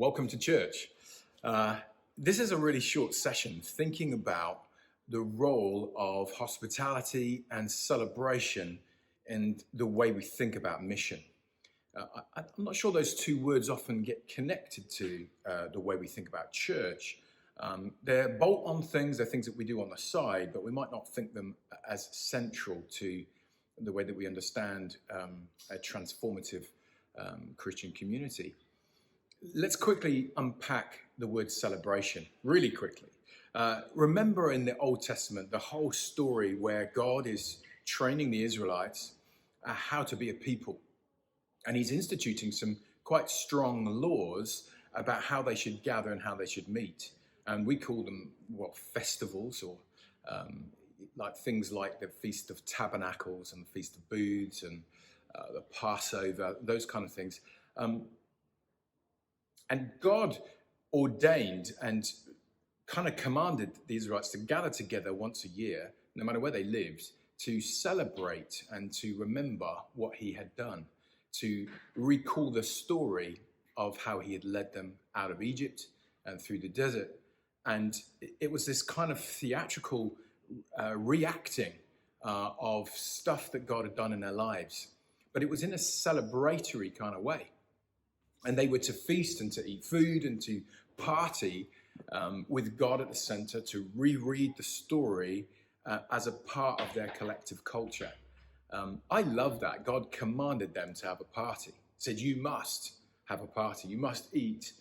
Welcome to church. This is a really short session thinking about the role of hospitality and celebration in the way we think about mission. I'm not sure those two words often get connected to the way we think about church. They're bolt-on things, they're things that we do on the side, but we might not think them as central to the way that we understand a transformative Christian community. Let's quickly unpack the word celebration, really quickly. Remember in the Old Testament, the whole story where God is training the Israelites how to be a people. And he's instituting some quite strong laws about how they should gather and how they should meet. And we call them, festivals, or like things like the Feast of Tabernacles and the Feast of Booths and the Passover, those kind of things. And God ordained and kind of commanded the Israelites to gather together once a year, no matter where they lived, to celebrate and to remember what he had done, to recall the story of how he had led them out of Egypt and through the desert. And it was this kind of theatrical reacting of stuff that God had done in their lives. But it was in a celebratory kind of way. And they were to feast and to eat food and to party with God at the center, to reread the story as a part of their collective culture. I love that. God commanded them to have a party. He said, you must have a party. You must eat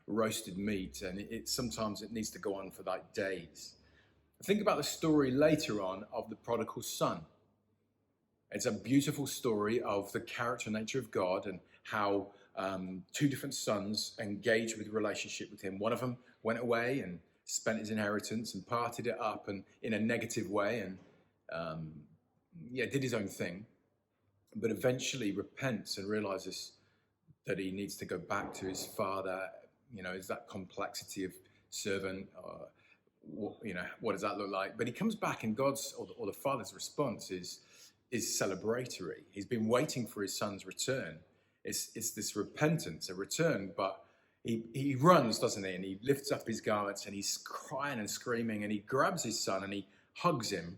roasted meat. And sometimes it needs to go on for like days. Think about the story later on of the prodigal son. It's a beautiful story of the character and nature of God and how two different sons engaged with relationship with him. One of them went away and spent his inheritance and partied it up and in a negative way and did his own thing, but eventually repents and realizes that he needs to go back to his father. Is that complexity of servant? What does that look like? But he comes back, and God's or the father's response is celebratory. He's been waiting for his son's return. It's this repentance, a return, but he runs, doesn't he? And he lifts up his garments and he's crying and screaming and he grabs his son and he hugs him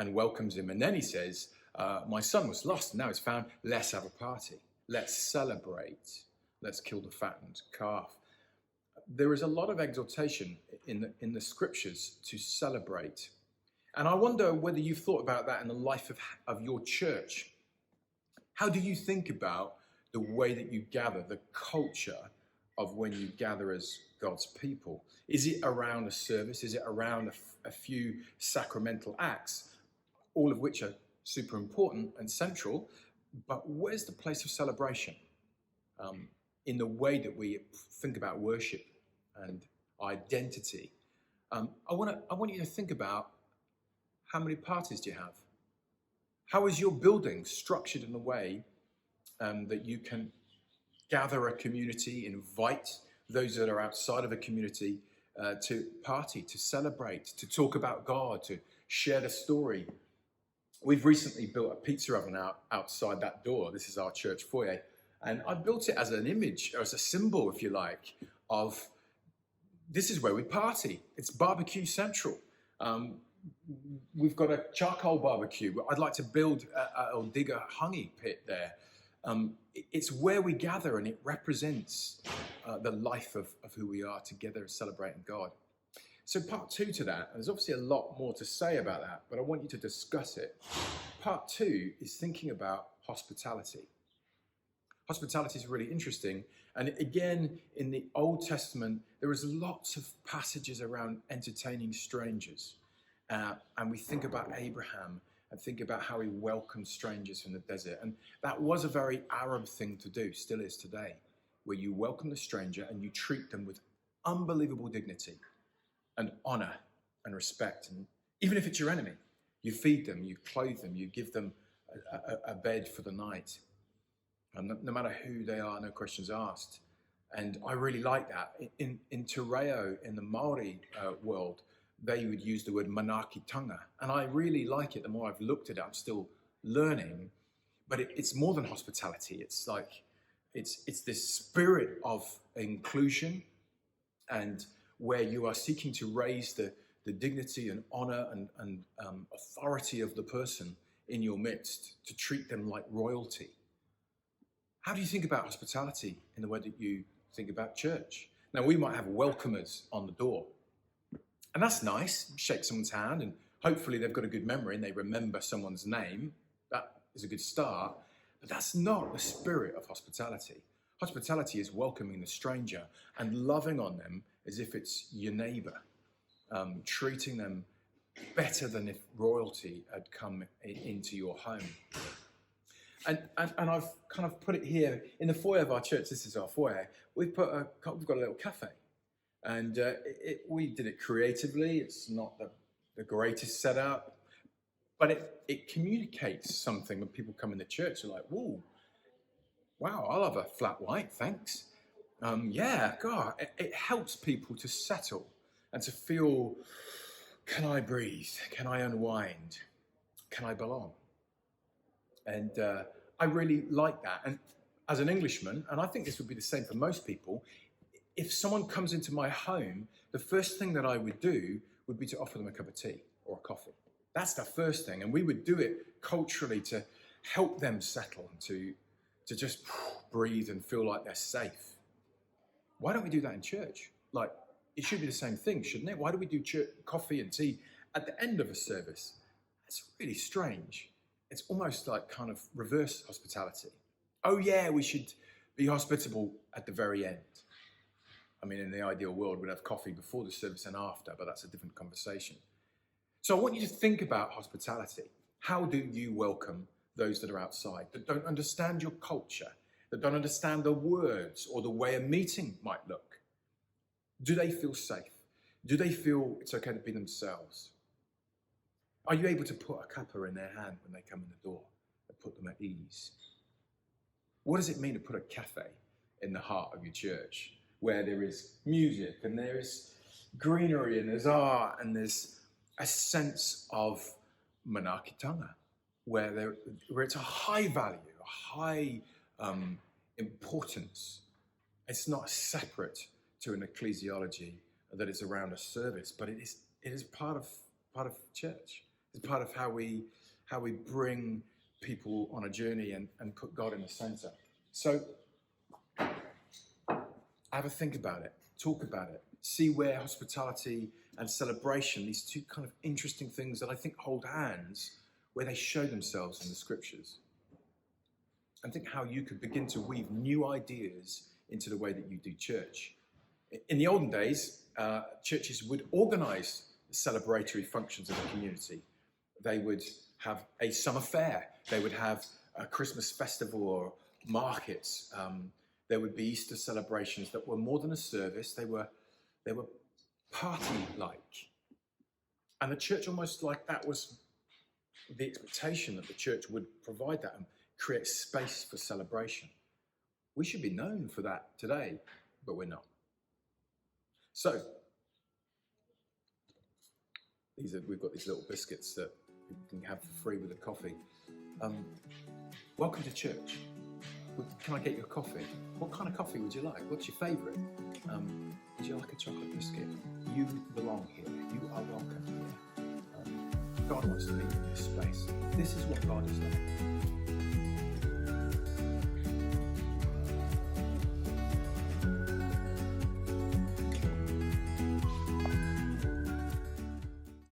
and welcomes him. And then he says, my son was lost and now he's found. Let's have a party. Let's celebrate. Let's kill the fattened calf. There is a lot of exhortation in the scriptures to celebrate. And I wonder whether you've thought about that in the life of your church. How do you think about the way that you gather, the culture of when you gather as God's people? Is it around a service? Is it around a few sacramental acts, all of which are super important and central? But where's the place of celebration in the way that we think about worship and identity? I want you to think about, how many parties do you have? How is your building structured in a way that you can gather a community, invite those that are outside of a community to party, to celebrate, to talk about God, to share the story? We've recently built a pizza oven outside that door. This is our church foyer. And I built it as an image, or as a symbol, if you like, of this is where we party. It's barbecue central. We've got a charcoal barbecue. I'd like to build or dig a honey pit there. It's where we gather, and it represents the life of who we are together, celebrating God. So part two to that, and there's obviously a lot more to say about that, but I want you to discuss it. Part two is thinking about hospitality. Hospitality is really interesting. And again, in the Old Testament, there is lots of passages around entertaining strangers. And we think about Abraham and think about how he welcomed strangers from the desert. And that was a very Arab thing to do, still is today, where you welcome the stranger and you treat them with unbelievable dignity and honor and respect. And even if it's your enemy, you feed them, you clothe them, you give them a bed for the night. And no matter who they are, no questions asked. And I really like that. In Te Reo, in the Maori world, they would use the word manaakitanga. And I really like it. The more I've looked at it, I'm still learning. But it's more than hospitality. It's like It's this spirit of inclusion, and where you are seeking to raise the dignity and honor and authority of the person in your midst, to treat them like royalty. How do you think about hospitality in the way that you think about church? Now, we might have welcomers on the door, and that's nice. Shake someone's hand, and hopefully they've got a good memory and they remember someone's name. That is a good start. But that's not the spirit of hospitality. Hospitality is welcoming the stranger and loving on them as if it's your neighbor, treating them better than if royalty had come into your home. And I've kind of put it here in the foyer of our church. This is our foyer. We've got a little cafe, and we did it creatively. It's not the greatest setup, but it communicates something when people come in the church. They're like, "Whoa, wow, I'll have a flat white, thanks." Yeah, God, it helps people to settle and to feel, can I breathe? Can I unwind? Can I belong? And I really like that. And as an Englishman, and I think this would be the same for most people, if someone comes into my home, the first thing that I would do would be to offer them a cup of tea or a coffee. That's the first thing. And we would do it culturally to help them settle and to just breathe and feel like they're safe. Why don't we do that in church? Like, it should be the same thing, shouldn't it? Why do we do coffee and tea at the end of a service? It's really strange. It's almost like kind of reverse hospitality. Oh yeah, we should be hospitable at the very end. I mean, in the ideal world, we'd have coffee before the service and after, but that's a different conversation. So I want you to think about hospitality. How do you welcome those that are outside, that don't understand your culture, that don't understand the words or the way a meeting might look? Do they feel safe? Do they feel it's okay to be themselves? Are you able to put a cuppa in their hand when they come in the door and put them at ease? What does it mean to put a cafe in the heart of your church, where there is music and there is greenery and there's art and there's a sense of manakitanga, where it's a high value, a high importance. It's not separate to an ecclesiology that is around a service, but it is part of church. It's part of how we bring people on a journey and put God in the center. So have a think about it, talk about it, see where hospitality and celebration, these two kind of interesting things that I think hold hands, where they show themselves in the scriptures. And think how you could begin to weave new ideas into the way that you do church. In the olden days, churches would organize celebratory functions of the community. They would have a summer fair. They would have a Christmas festival or markets. There would be Easter celebrations that were more than a service. They were party-like. And the church, almost like that was the expectation, that the church would provide that and create space for celebration. We should be known for that today, but we're not. So, we've got these little biscuits that you can have for free with a coffee. Welcome to church. Can I get you a coffee? What kind of coffee would you like? What's your favourite? Would you like a chocolate biscuit? You belong here. You are welcome here. God wants to be in this space. This is what God is like.